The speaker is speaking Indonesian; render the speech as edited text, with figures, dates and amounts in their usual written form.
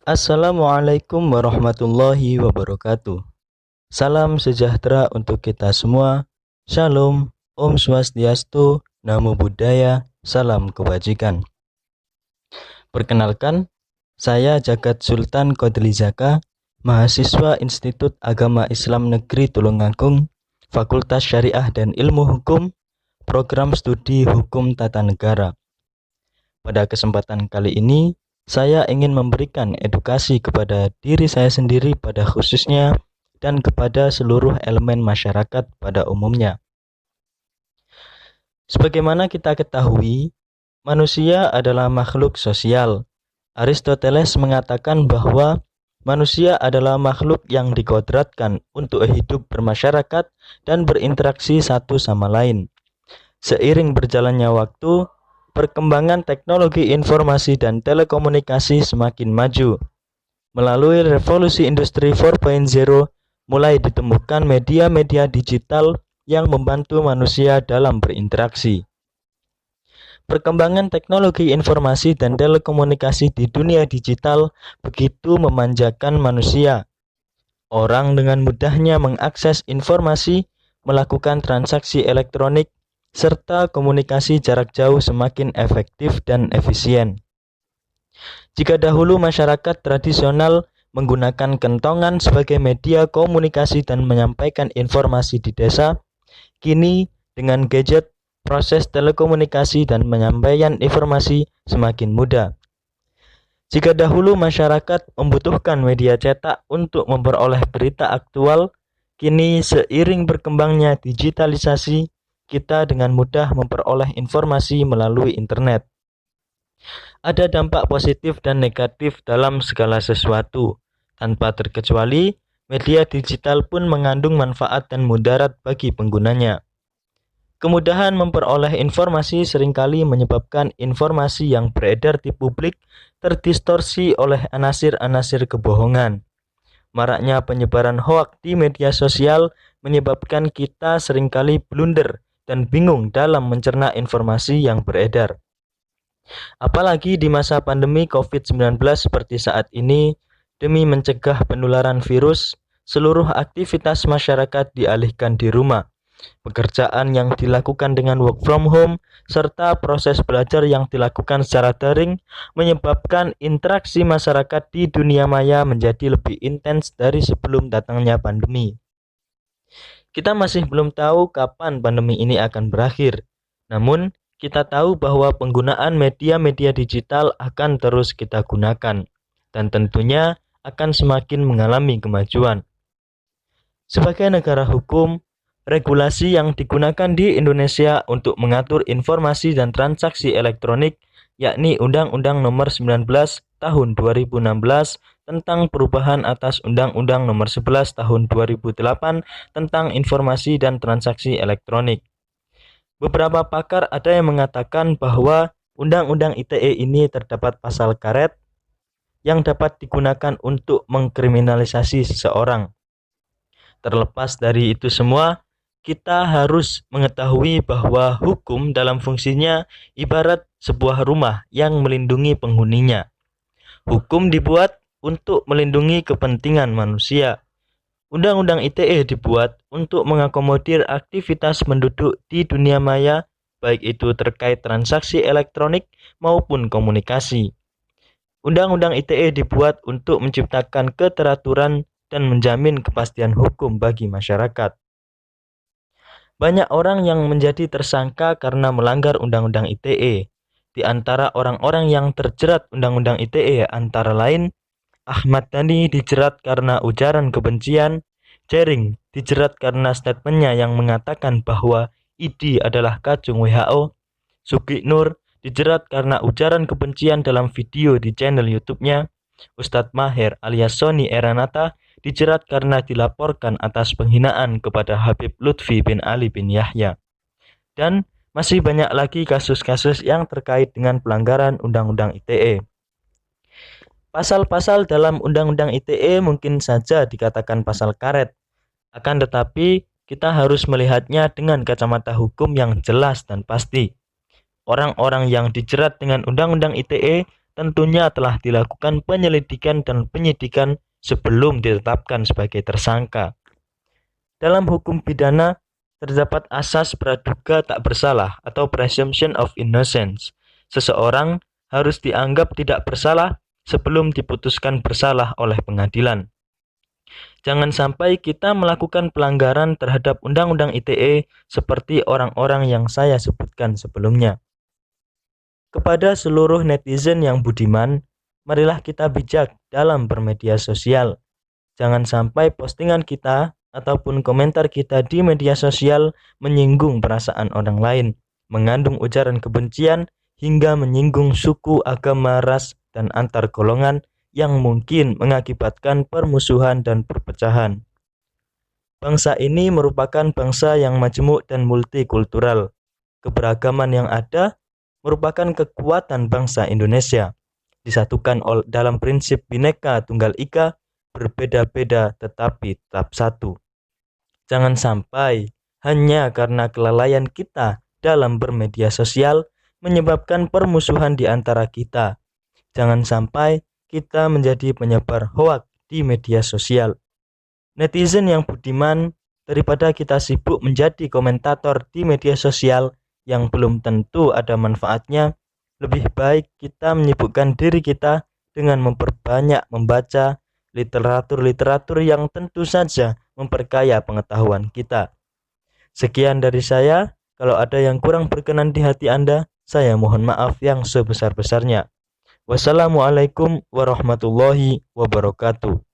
Assalamualaikum warahmatullahi wabarakatuh. Salam sejahtera untuk kita semua. Shalom, Om Swastiastu, Namo Buddhaya, Salam Kebajikan. Perkenalkan, saya Jagat Sultan Kodlizaka, mahasiswa Institut Agama Islam Negeri Tulungagung, Fakultas Syariah dan Ilmu Hukum, Program Studi Hukum Tata Negara. Pada kesempatan kali ini, saya ingin memberikan edukasi kepada diri saya sendiri pada khususnya dan kepada seluruh elemen masyarakat pada umumnya. Sebagaimana kita ketahui, manusia adalah makhluk sosial. Aristoteles mengatakan bahwa manusia adalah makhluk yang dikodratkan untuk hidup bermasyarakat dan berinteraksi satu sama lain. Seiring berjalannya waktu, perkembangan teknologi informasi dan telekomunikasi semakin maju. Melalui revolusi industri 4.0, mulai ditemukan media-media digital yang membantu manusia dalam berinteraksi. Perkembangan teknologi informasi dan telekomunikasi di dunia digital begitu memanjakan manusia. Orang dengan mudahnya mengakses informasi, melakukan transaksi elektronik, serta komunikasi jarak jauh semakin efektif dan efisien. Jika dahulu masyarakat tradisional menggunakan kentongan sebagai media komunikasi dan menyampaikan informasi di desa, kini dengan gadget, proses telekomunikasi dan penyampaian informasi semakin mudah. Jika dahulu masyarakat membutuhkan media cetak untuk memperoleh berita aktual, kini seiring berkembangnya digitalisasi, kita dengan mudah memperoleh informasi melalui internet. Ada dampak positif dan negatif dalam segala sesuatu. Tanpa terkecuali, media digital pun mengandung manfaat dan mudarat bagi penggunanya. Kemudahan memperoleh informasi seringkali menyebabkan informasi yang beredar di publik terdistorsi oleh anasir-anasir kebohongan. Maraknya penyebaran hoaks di media sosial menyebabkan kita seringkali blunder dan bingung dalam mencerna informasi yang beredar. Apalagi di masa pandemi COVID-19 seperti saat ini, demi mencegah penularan virus, seluruh aktivitas masyarakat dialihkan di rumah. Pekerjaan yang dilakukan dengan work from home, serta proses belajar yang dilakukan secara daring, menyebabkan interaksi masyarakat di dunia maya menjadi lebih intens dari sebelum datangnya pandemi. Kita masih belum tahu kapan pandemi ini akan berakhir. Namun, kita tahu bahwa penggunaan media-media digital akan terus kita gunakan, dan tentunya akan semakin mengalami kemajuan. Sebagai negara hukum, regulasi yang digunakan di Indonesia untuk mengatur informasi dan transaksi elektronik, yakni Undang-Undang Nomor 19 Tahun 2016 tentang perubahan atas Undang-Undang Nomor 11 Tahun 2008 tentang informasi dan transaksi elektronik. Beberapa pakar ada yang mengatakan bahwa Undang-Undang ITE ini terdapat pasal karet yang dapat digunakan untuk mengkriminalisasi seseorang. Terlepas dari itu semua, kita harus mengetahui bahwa hukum dalam fungsinya ibarat sebuah rumah yang melindungi penghuninya. Hukum dibuat untuk melindungi kepentingan manusia. Undang-Undang ITE dibuat untuk mengakomodir aktivitas penduduk di dunia maya, baik itu terkait transaksi elektronik maupun komunikasi. Undang-Undang ITE dibuat untuk menciptakan keteraturan dan menjamin kepastian hukum bagi masyarakat. Banyak orang yang menjadi tersangka karena melanggar Undang-Undang ITE. Di antara orang-orang yang terjerat Undang-Undang ITE antara lain, Ahmad Dhani dijerat karena ujaran kebencian, Jering dijerat karena statementnya yang mengatakan bahwa ID adalah kacung WHO, Suki Nur dijerat karena ujaran kebencian dalam video di channel YouTube-nya, Ustadz Maher alias Sony Eranata dijerat karena dilaporkan atas penghinaan kepada Habib Lutfi bin Ali bin Yahya. Dan masih banyak lagi kasus-kasus yang terkait dengan pelanggaran Undang-Undang ITE. Pasal-pasal dalam Undang-Undang ITE mungkin saja dikatakan pasal karet. Akan tetapi, kita harus melihatnya dengan kacamata hukum yang jelas dan pasti. Orang-orang yang dijerat dengan Undang-Undang ITE tentunya telah dilakukan penyelidikan dan penyidikan sebelum ditetapkan sebagai tersangka. Dalam hukum pidana, terdapat asas praduga tak bersalah atau presumption of innocence. Seseorang harus dianggap tidak bersalah sebelum diputuskan bersalah oleh pengadilan. Jangan sampai kita melakukan pelanggaran terhadap Undang-Undang ITE seperti orang-orang yang saya sebutkan sebelumnya. Kepada seluruh netizen yang budiman, marilah kita bijak dalam bermedia sosial. Jangan sampai postingan kita ataupun komentar kita di media sosial menyinggung perasaan orang lain, mengandung ujaran kebencian, hingga menyinggung suku, agama, ras, dan antar golongan yang mungkin mengakibatkan permusuhan dan perpecahan. Bangsa ini merupakan bangsa yang majemuk dan multikultural. Keberagaman yang ada merupakan kekuatan bangsa Indonesia, disatukan dalam prinsip Bhinneka Tunggal Ika, berbeda-beda tetapi tetap satu. Jangan sampai hanya karena kelalaian kita dalam bermedia sosial menyebabkan permusuhan di antara kita. Jangan sampai kita menjadi penyebar hoak di media sosial. Netizen yang budiman, daripada kita sibuk menjadi komentator di media sosial yang belum tentu ada manfaatnya, lebih baik kita menyibukkan diri kita dengan memperbanyak membaca literatur-literatur yang tentu saja memperkaya pengetahuan kita. Sekian dari saya. Kalau ada yang kurang berkenan di hati Anda, saya mohon maaf yang sebesar-besarnya. Wassalamualaikum warahmatullahi wabarakatuh.